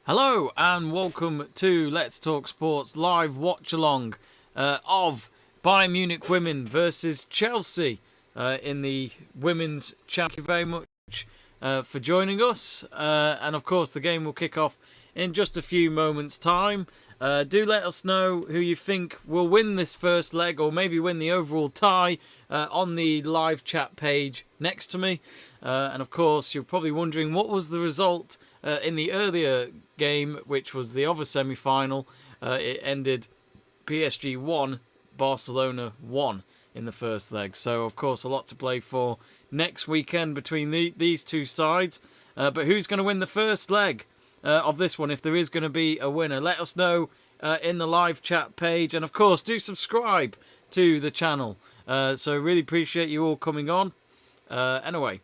Hello and welcome to Let's Talk Sports live watch along of Bayern Munich Women versus Chelsea in the Women's Champions. Thank you very much for joining us, and of course the game will kick off in just a few moments' time. Do let us know who you think will win this first leg, or maybe win the overall tie, on the live chat page next to me. And of course, you're probably wondering what was the result in the earlier game, which was the other semi-final. It ended PSG 1, Barcelona 1 in the first leg. So, of course, a lot to play for next weekend between these two sides. But who's going to win the first leg of this one, if there is going to be a winner? Let us know in the live chat page. And, of course, do subscribe to the channel. So, really appreciate you all coming on. Anyway.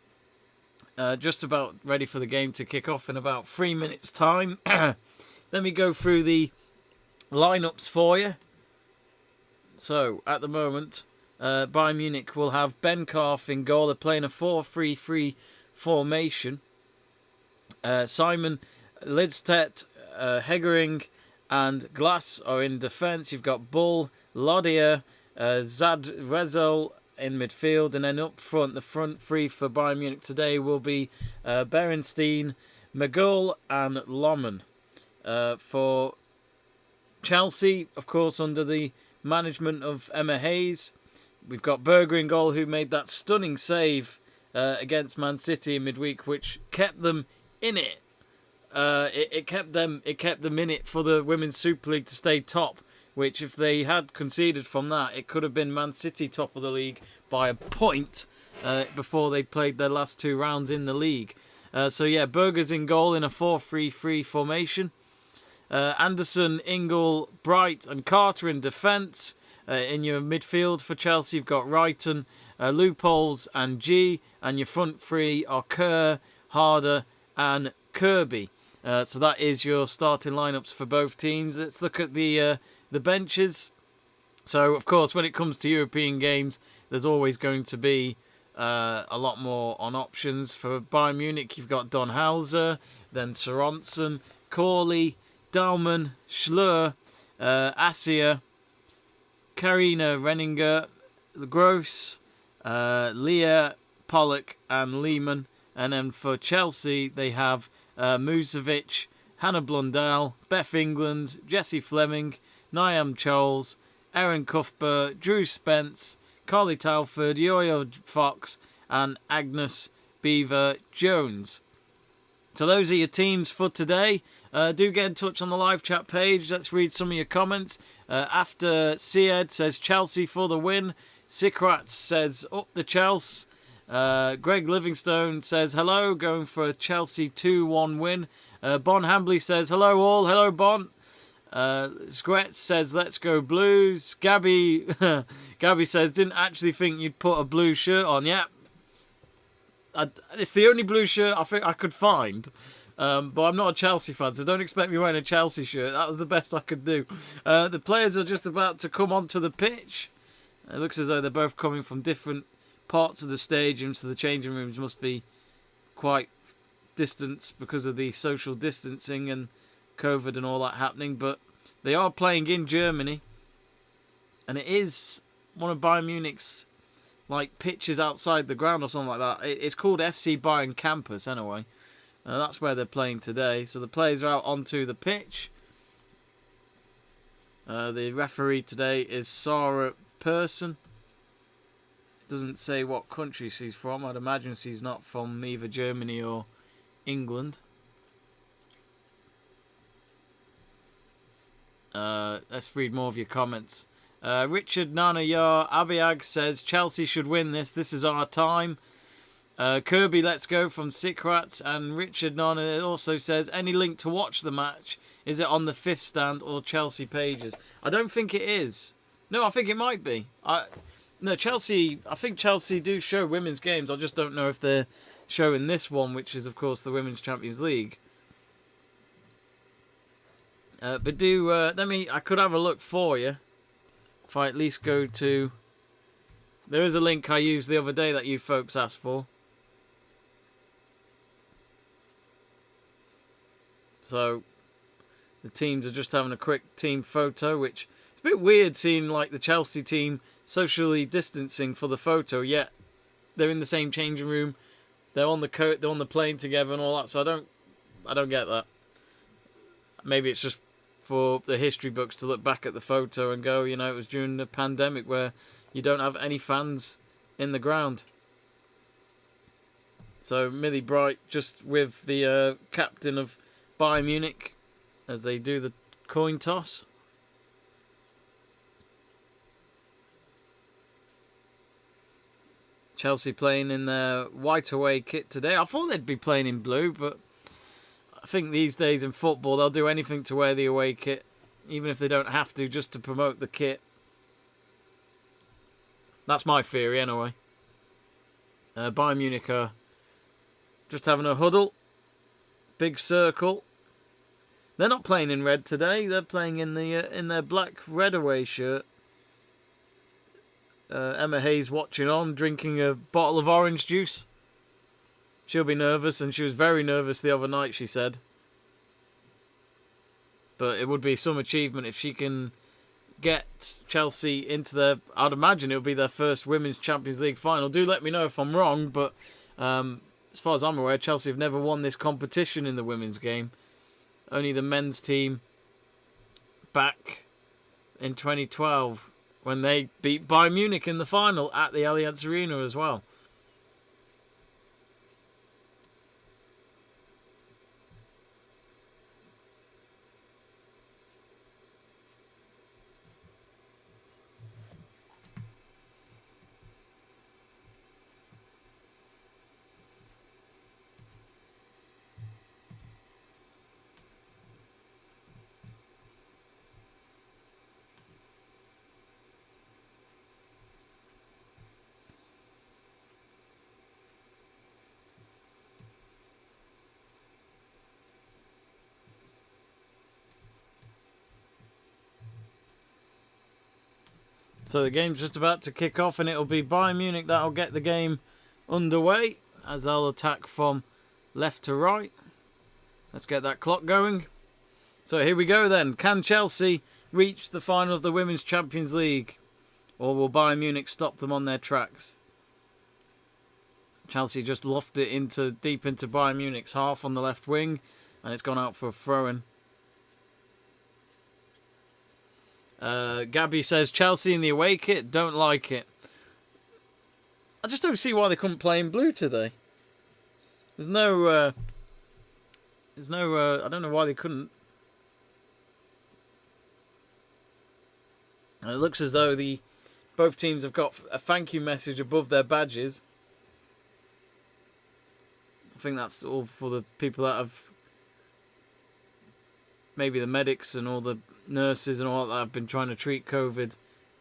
Just about ready for the game to kick off in about 3 minutes' time. Let me go through the lineups for you. So, at the moment, Bayern Munich will have Ben Karf in goal. They're playing a 4-3-3 formation. Simon Lidstedt, Hegering, and Glass are in defence. You've got Bull, Lodier, Zadrezel in midfield, and then up front, the front three for Bayern Munich today will be Berenstein, McGull and Lohmann. For Chelsea, of course, under the management of Emma Hayes, we've got Berger in goal, who made that stunning save against Man City in midweek, which kept them in it. It kept them in it for the Women's Super League to stay top, which if they had conceded from that, it could have been Man City top of the league by a point before they played their last two rounds in the league. So yeah, Berger's in goal in a 4-3-3 formation. Anderson, Ingle, Bright and Carter in defence. In your midfield for Chelsea, you've got Wrighton, Loopholes and G. And your front three are Kerr, Harder and Kirby. So that is your starting lineups for both teams. Let's look at the benches. So, of course, when it comes to European games, there's always going to be a lot more on options. For Bayern Munich, you've got Don Hauser, then Sorensen, Corley, Dalman, Schlur, Assia, Karina Renninger, Gross, Leah, Pollock, and Lehmann. And then for Chelsea, they have Musovic, Hannah Blundell, Beth England, Jessie Fleming, Niam Choles, Erin Cuthbert, Drew Spence, Carly Talford, Yo-Yo Fox, and Agnes Beaver-Jones. So those are your teams for today. Do get in touch on the live chat page. Let's read some of your comments. After Sied says Chelsea for the win. Sikrat says up the Chelsea. Greg Livingstone says hello, going for a Chelsea 2-1 win. Bon Hambley says hello all. Hello Bon. Squet says let's go Blues. Gabby says didn't actually think you'd put a blue shirt on. Yeah, it's the only blue shirt I think I could find, but I'm not a Chelsea fan, so don't expect me wearing a Chelsea shirt. That was the best I could do. The players are just about to come onto the pitch. It looks as though they're both coming from different parts of the stadium, so the changing rooms must be quite distant because of the social distancing and COVID and all that happening. But they are playing in Germany, and it is one of Bayern Munich's like pitches outside the ground or something like that. It's called FC Bayern Campus anyway. That's where they're playing today. So the players are out onto the pitch. The referee today is Sarah Persson. Doesn't say what country she's from. I'd imagine she's not from either Germany or England. Let's read more of your comments. Richard Nanayar Abiag says Chelsea should win this. This is our time. Kirby, let's go from Sikrat. And Richard Nana also says any link to watch the match. Is it on the fifth stand or Chelsea pages? I don't think it is. No, I think it might be. No, Chelsea. I think Chelsea do show women's games. I just don't know if they're showing this one, which is, of course, the Women's Champions League. But do I could have a look for you. If I at least go to... There is a link I used the other day that you folks asked for. So The teams are just having a quick team photo, which it's a bit weird seeing like the Chelsea team socially distancing for the photo, yet they're in the same changing room. They're on they're on the plane together and all that. So I don't get that. Maybe it's just for the history books to look back at the photo and go, it was during the pandemic where you don't have any fans in the ground. So Millie Bright just with the captain of Bayern Munich as they do the coin toss. Chelsea playing in their white away kit today. I thought they'd be playing in blue, but I think these days in football they'll do anything to wear the away kit, even if they don't have to, just to promote the kit. That's my theory anyway. Bayern Munich are just having a huddle. Big circle. They're not playing in red today. They're playing in their black red away shirt. Emma Hayes watching on, drinking a bottle of orange juice. She'll be nervous, and she was very nervous the other night, she said. But it would be some achievement if she can get Chelsea into their... I'd imagine it'll be their first Women's Champions League final. Do let me know if I'm wrong, but as far as I'm aware, Chelsea have never won this competition in the women's game. Only the men's team back in 2012 when they beat Bayern Munich in the final at the Allianz Arena as well. So the game's just about to kick off, and it'll be Bayern Munich that'll get the game underway as they'll attack from left to right. Let's get that clock going. So here we go then. Can Chelsea reach the final of the Women's Champions League? Or will Bayern Munich stop them on their tracks? Chelsea just lofted it deep into Bayern Munich's half on the left wing, and it's gone out for a throw-in. Gabby says Chelsea in the away kit, don't like it. I just don't see why they couldn't play in blue today. There's no I don't know why they couldn't. And it looks as though both teams have got a thank you message above their badges. I think that's all for the people that have, maybe the medics and all the nurses and all that have been trying to treat COVID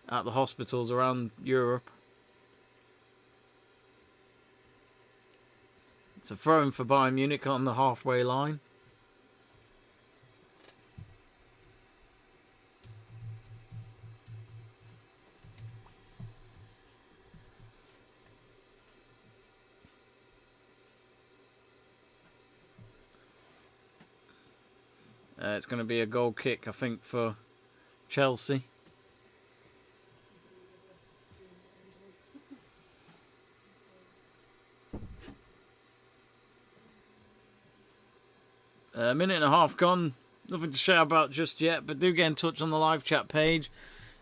at the hospitals around Europe. It's a throw-in for Bayern Munich on the halfway line. It's going to be a goal kick, I think, for Chelsea. A minute and a half gone. Nothing to shout about just yet, but do get in touch on the live chat page.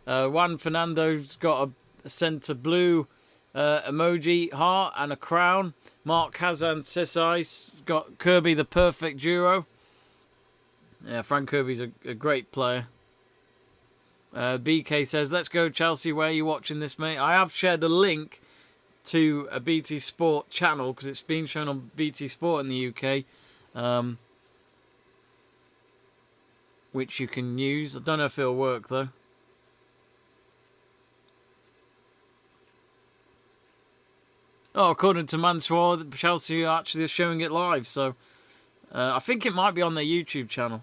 Juan Fernando's got a centre blue emoji heart and a crown. Mark Hazan Sissai's got Kirby the perfect duo. Yeah, Frank Kirby's a great player. BK says, let's go Chelsea, where are you watching this, mate? I have shared a link to a BT Sport channel because it's been shown on BT Sport in the UK. Which you can use. I don't know if it'll work though. Oh, according to Mansour, Chelsea are actually showing it live, so I think it might be on their YouTube channel.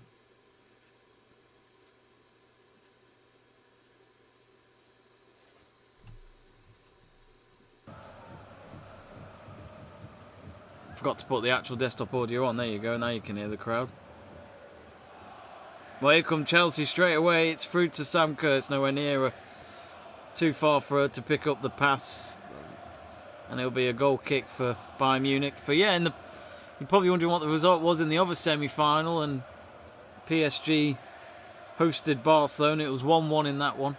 Forgot to put the actual desktop audio on. There you go. Now you can hear the crowd. Well, here come Chelsea straight away. It's through to Sam Kerr. It's nowhere near her. Too far for her to pick up the pass. And it'll be a goal kick for Bayern Munich. But yeah, you're probably wondering what the result was in the other semi-final. And PSG hosted Barcelona. It was 1-1 in that one.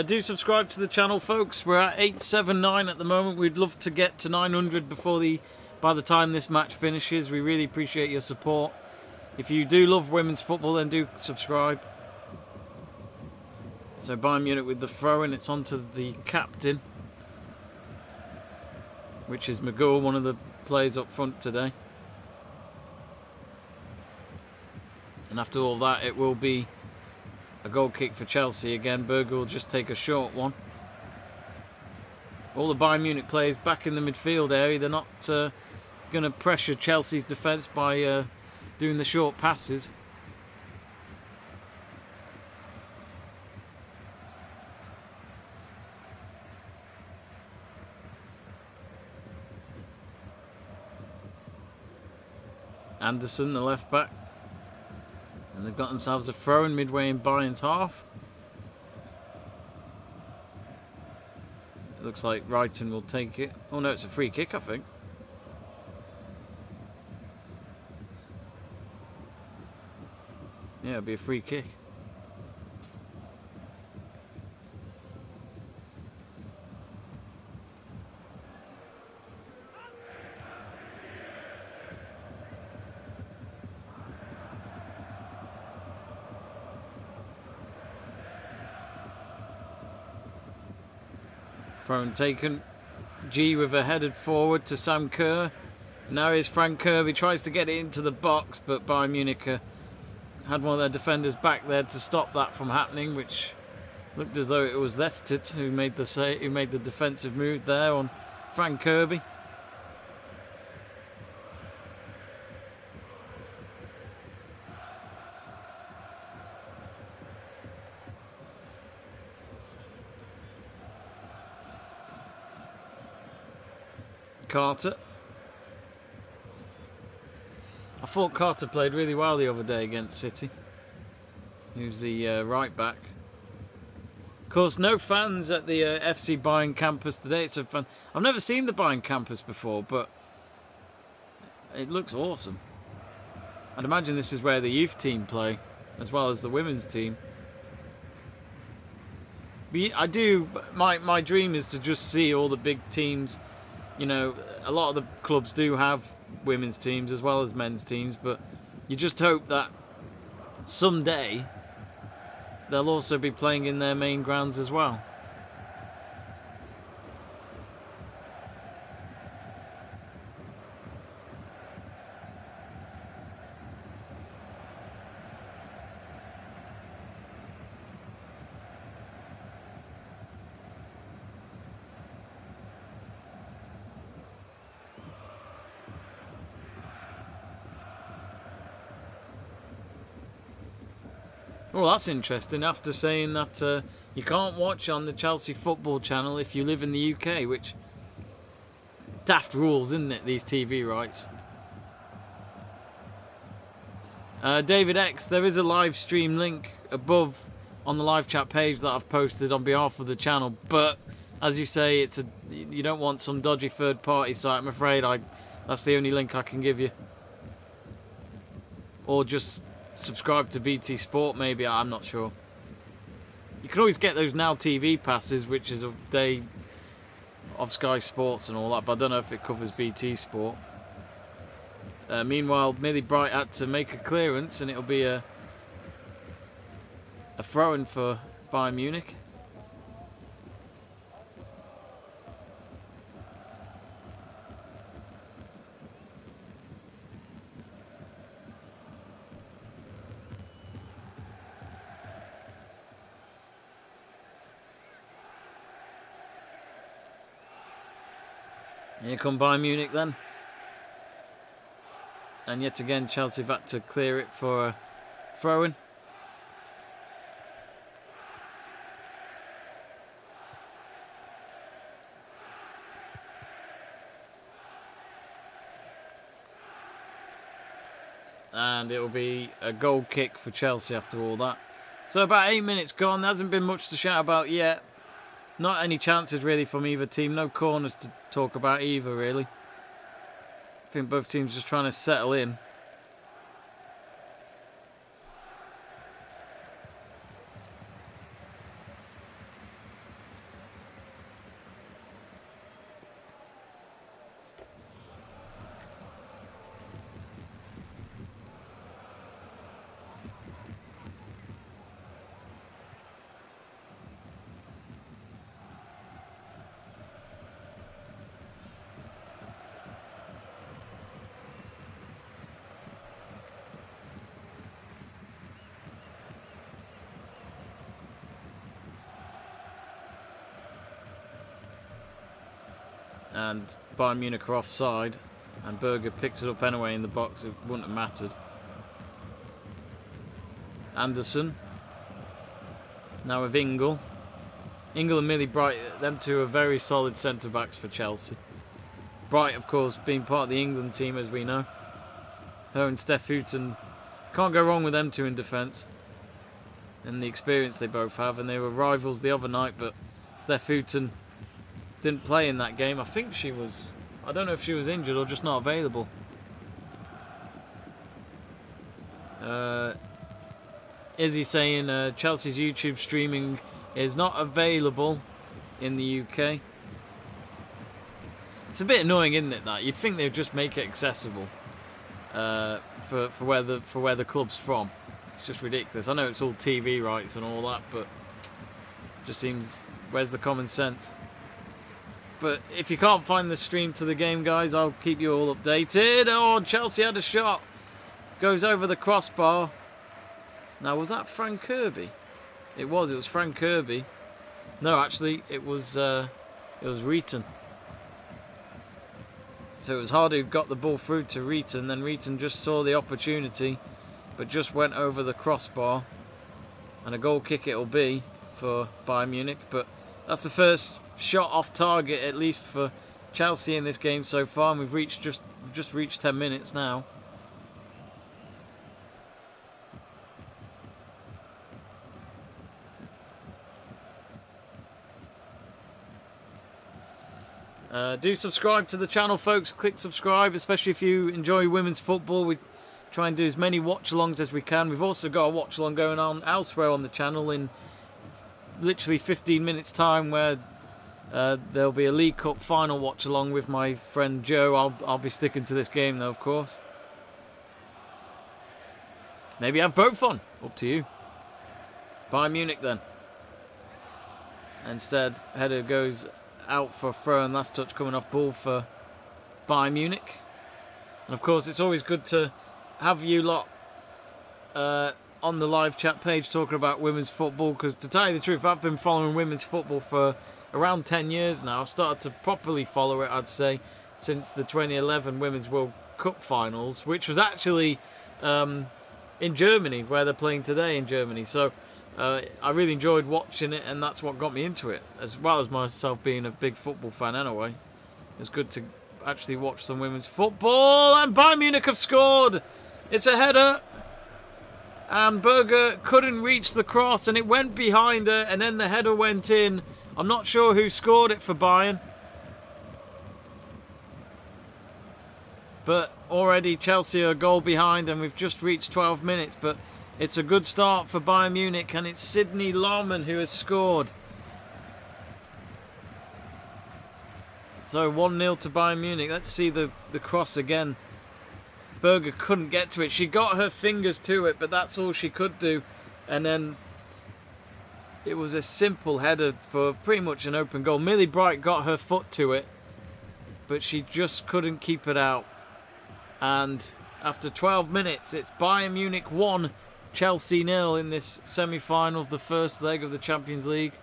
Do subscribe to the channel, folks. We're at 879 at the moment. We'd love to get to 900 by the time this match finishes. We really appreciate your support. If you do love women's football, then do subscribe. So Bayern Munich with the throw, and it's on to the captain, which is McGool, one of the players up front today. And after all that, it will be a goal kick for Chelsea again. Berger will just take a short one. All the Bayern Munich players back in the midfield area. They're not going to pressure Chelsea's defence by doing the short passes. Anderson, the left back. And they've got themselves a throw in midway in Bayern's half. It looks like Wrighton will take it. Oh no, it's a free kick, I think. Yeah, it'll be a free kick. Throw taken. G with a headed forward to Sam Kerr. Now here's Frank Kirby. Tries to get it into the box, but Bayern Munich had one of their defenders back there to stop that from happening, which looked as though it was Lestet who made the defensive move there on Frank Kirby. Carter. I thought Carter played really well the other day against City. He was the right back. Of course, no fans at the FC Bayern campus today. It's a fun. I've never seen the Bayern campus before, but it looks awesome. I'd imagine this is where the youth team play, as well as the women's team. But my dream is to just see all the big teams. You know, a lot of the clubs do have women's teams as well as men's teams, but you just hope that someday they'll also be playing in their main grounds as well. Well, that's interesting. After saying that you can't watch on the Chelsea football channel if you live in the UK, which daft rules, isn't it? These TV rights. David X, there is a live stream link above on the live chat page that I've posted on behalf of the channel. But as you say, you don't want some dodgy third-party site. I'm afraid that's the only link I can give you. Or just subscribe to BT Sport, maybe. I'm not sure. You can always get those Now TV passes, which is a day of Sky Sports and all that, but I don't know if it covers BT Sport. Meanwhile, Millie Bright had to make a clearance, and it'll be a throw-in for Bayern Munich. Here come Bayern Munich then. And yet again, Chelsea have had to clear it for a throw-in. And it will be a goal kick for Chelsea after all that. So about 8 minutes gone. There hasn't been much to shout about yet. Not any chances really from either team. No corners to talk about either really. I think both teams just trying to settle in. And Bayern Munich are offside, and Berger picks it up anyway in the box. It wouldn't have mattered. Anderson. Now with Ingle. Ingle and Millie Bright, them two are very solid centre-backs for Chelsea. Bright, of course, being part of the England team, as we know. Her and Steph Houghton, can't go wrong with them two in defence. And the experience they both have, and they were rivals the other night, but Steph Houghton didn't play in that game. I think she was, I don't know if she was injured or just not available. Izzy saying Chelsea's YouTube streaming is not available in the UK. It's a bit annoying, isn't it, that? You'd think they'd just make it accessible for where the club's from. It's just ridiculous. I know it's all TV rights and all that, but it just seems, where's the common sense? But if you can't find the stream to the game, guys, I'll keep you all updated. Oh, Chelsea had a shot. Goes over the crossbar. Now, was that Frank Kirby? It was Frank Kirby. No, actually, it was Reeton. So it was Hardy who got the ball through to Reeton. Then Reeton just saw the opportunity, but just went over the crossbar. And a goal kick it'll be for Bayern Munich. But that's the first shot off target, at least for Chelsea in this game so far. And we've just reached 10 minutes now. Do subscribe to the channel, folks. Click subscribe, especially if you enjoy women's football. We try and do as many watch-alongs as we can. We've also got a watch-along going on elsewhere on the channel in literally 15 minutes time, where there'll be a League Cup final watch-along with my friend Joe. I'll be sticking to this game, though, of course. Maybe have both on. Up to you. Bayern Munich, then. Instead, header goes out for a throw, and last touch coming off ball for Bayern Munich. And of course, it's always good to have you lot on the live chat page talking about women's football, because to tell you the truth, I've been following women's football for around 10 years now. I've started to properly follow it, I'd say, since the 2011 Women's World Cup finals, which was actually in Germany, where they're playing today in Germany. So I really enjoyed watching it, and that's what got me into it, as well as myself being a big football fan anyway. It was good to actually watch some women's football, and Bayern Munich have scored. It's a header, and Berger couldn't reach the cross, and it went behind her, and then the header went in. I'm not sure who scored it for Bayern, but already Chelsea are a goal behind, and we've just reached 12 minutes, but it's a good start for Bayern Munich, and it's Sydney Larman who has scored. So 1-0 to Bayern Munich. Let's see the cross again. Berger couldn't get to it. She got her fingers to it, but that's all she could do. And then it was a simple header for pretty much an open goal. Millie Bright got her foot to it, but she just couldn't keep it out. And after 12 minutes, it's Bayern Munich 1, Chelsea 0 in this semi-final of the first leg of the Champions League.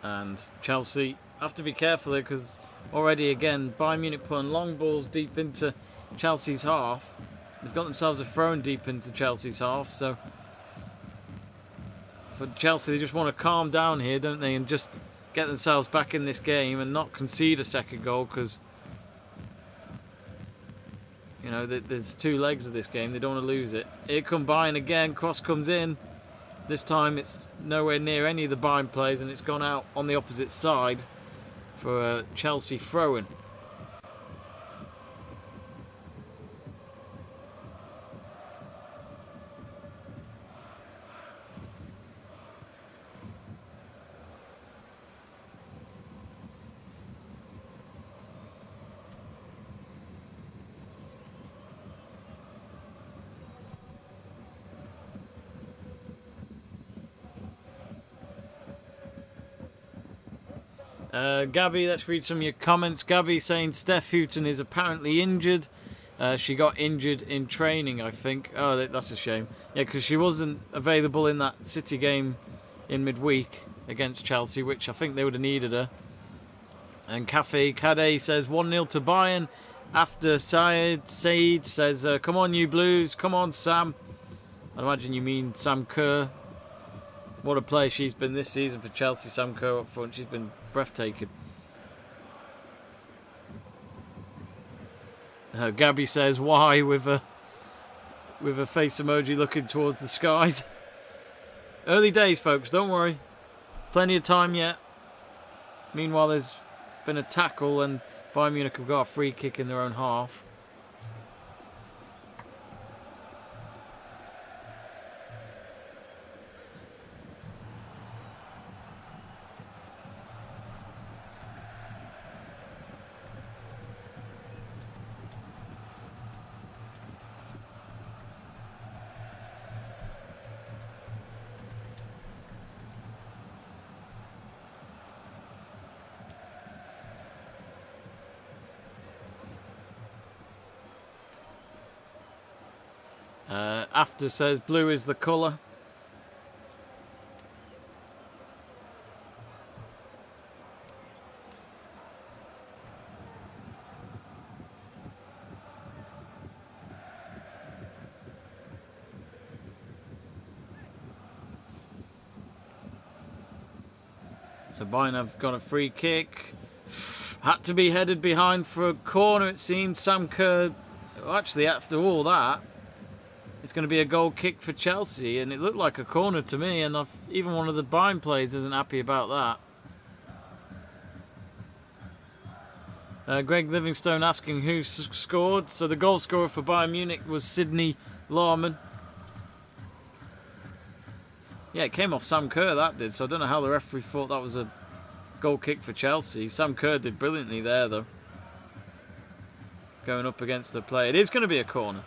And Chelsea have to be careful there because already again Bayern Munich putting long balls deep into Chelsea's half. They've got themselves a throw deep into Chelsea's half, so for Chelsea they just want to calm down here, don't they, and just get themselves back in this game and not concede a second goal, because you know there's two legs of this game. They don't want to lose it. Here come Bayern again. Cross comes in. This time it's nowhere near any of the Bayern players, and it's gone out on the opposite side for a Chelsea throw-in. Gabby, let's read some of your comments. Gabby saying Steph Houghton is apparently injured. She got injured in training, I think. Oh, that's a shame. Yeah, because she wasn't available in that City game in midweek against Chelsea, which I think they would have needed her. And Cafe Kade says 1-0 to Bayern. After Said says, come on you Blues, come on Sam. I imagine you mean Sam Kerr. What a player she's been this season for Chelsea, Sam Kerr up front. She's been breathtaking. Gabby says why with a face emoji looking towards the skies. Early days, folks, don't worry. Plenty of time yet. Meanwhile, there's been a tackle and Bayern Munich have got a free kick in their own half. After says blue is the colour. So Bayern have got a free kick. Had to be headed behind for a corner, it seemed. Sam Kerr, actually after all that, it's going to be a goal kick for Chelsea, and it looked like a corner to me, and even one of the Bayern players isn't happy about that. Greg Livingstone asking who scored. So the goal scorer for Bayern Munich was Sidney Larman. Yeah, it came off Sam Kerr, that did, so I don't know how the referee thought that was a goal kick for Chelsea. Sam Kerr did brilliantly there, though. Going up against the player. It is going to be a corner.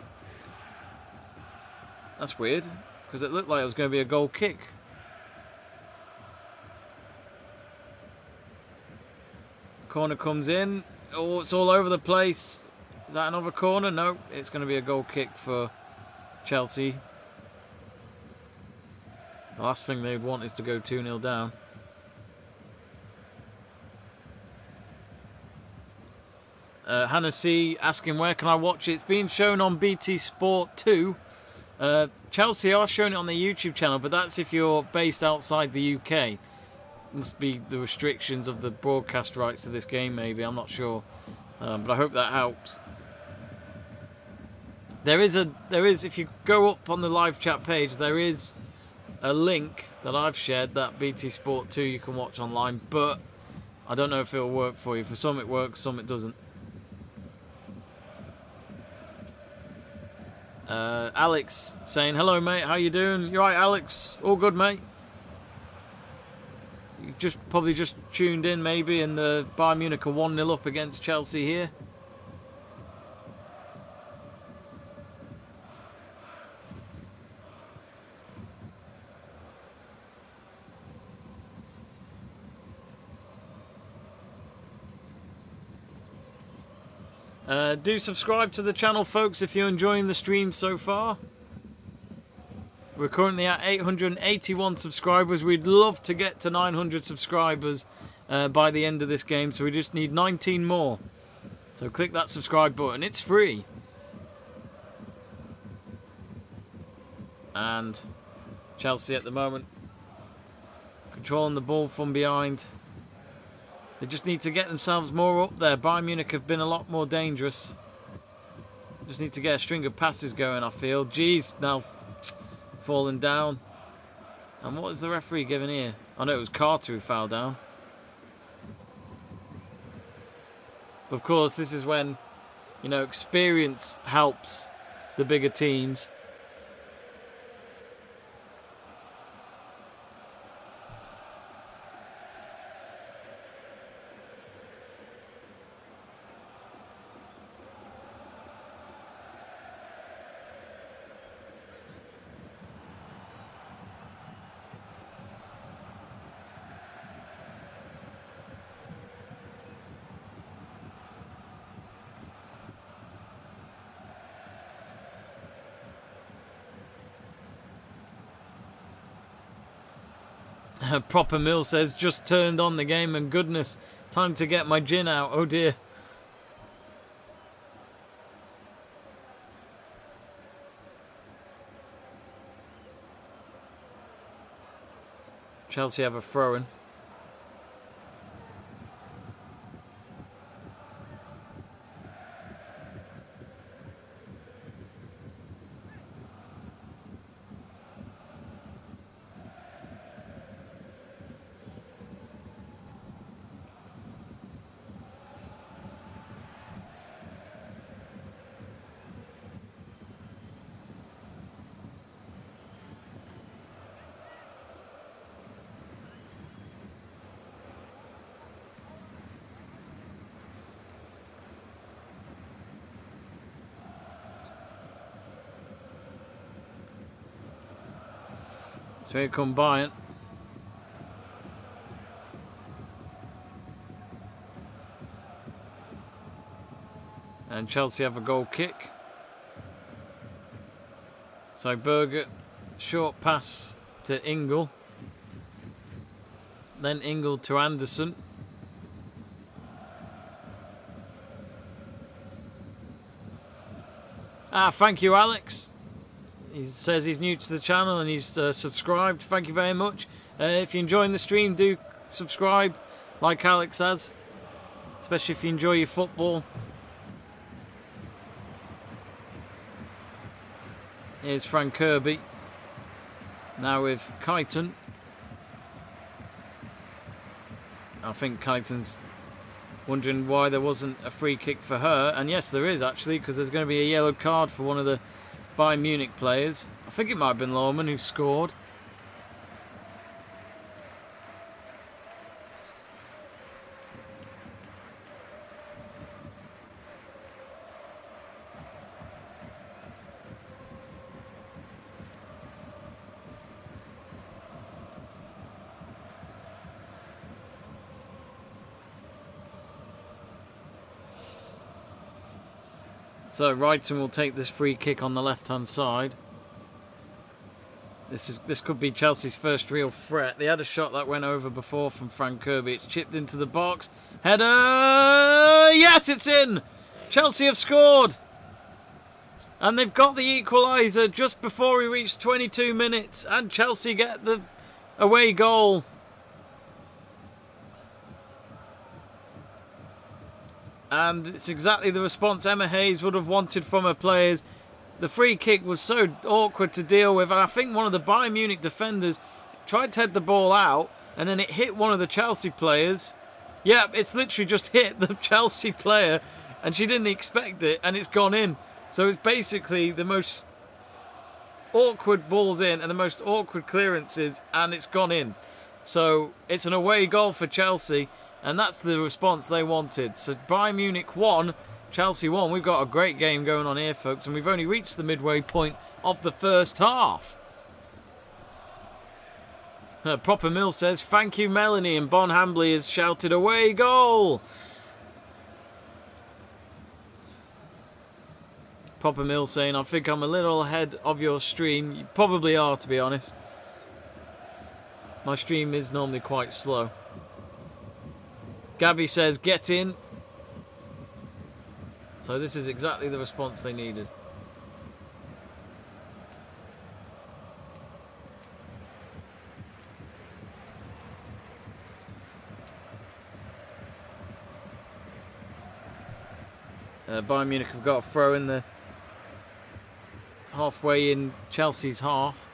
That's weird, because it looked like it was going to be a goal kick. Corner comes in. Oh, it's all over the place. Is that another corner? No, it's going to be a goal kick for Chelsea. The last thing they'd want is to go 2-0 down. Hannah C asking where can I watch it? It's being shown on BT Sport 2. Chelsea are showing it on their YouTube channel, but that's if you're based outside the UK. Must be the restrictions of the broadcast rights to this game, maybe. I'm not sure, but I hope that helps. There is, if you go up on the live chat page, there is a link that I've shared that BT Sport 2 you can watch online, but I don't know if it'll work for you. For some it works, some it doesn't. Alex saying, hello mate, how you doing? You alright, Alex? All good, mate? You've probably just tuned in maybe, and the Bayern Munich are 1-0 up against Chelsea here. Do subscribe to the channel, folks, if you're enjoying the stream so far. We're currently at 881 subscribers. We'd love to get to 900 subscribers by the end of this game, so we just need 19 more. So click that subscribe button. It's free. And Chelsea at the moment controlling the ball from behind. They just need to get themselves more up there. Bayern Munich have been a lot more dangerous. Just need to get a string of passes going, I feel. G's now falling down. And what was the referee giving here? I know it was Carter who fell down. But of course, this is when, you know, experience helps the bigger teams. Proper Mill says, just turned on the game and goodness, time to get my gin out. Oh dear. Chelsea have a throw-in. So here come Bayern. And Chelsea have a goal kick. So Berger, short pass to Ingle. Then Ingle to Anderson. Thank you, Alex. He says he's new to the channel and he's subscribed. Thank you very much. If you're enjoying the stream, do subscribe, like Alex has. Especially if you enjoy your football. Here's Frank Kirby. Now with Kyton. I think Kyton's wondering why there wasn't a free kick for her. And yes, there is actually, because there's going to be a yellow card for one of the Bayern Munich players. I think it might have been Lohmann who scored. So Wrighton will take this free kick on the left-hand side. This could be Chelsea's first real threat. They had a shot that went over before from Frank Kirby. It's chipped into the box. Header! Yes, it's in! Chelsea have scored! And they've got the equaliser just before we reach 22 minutes. And Chelsea get the away goal. And it's exactly the response Emma Hayes would have wanted from her players. The free kick was so awkward to deal with, and I think one of the Bayern Munich defenders tried to head the ball out, and then it hit one of the Chelsea players. Yeah, it's literally just hit the Chelsea player, and she didn't expect it, and it's gone in. So it's basically the most awkward balls in and the most awkward clearances, and it's gone in. So it's an away goal for Chelsea. And that's the response they wanted. So Bayern Munich won, Chelsea won. We've got a great game going on here, folks. And we've only reached the midway point of the first half. Proper Mill says, thank you, Melanie. And Bon Hambley has shouted, away goal. Popper Mill saying, I think I'm a little ahead of your stream. You probably are, to be honest. My stream is normally quite slow. Gabby says, get in. So this is exactly the response they needed. Bayern Munich have got a throw in the halfway in Chelsea's half.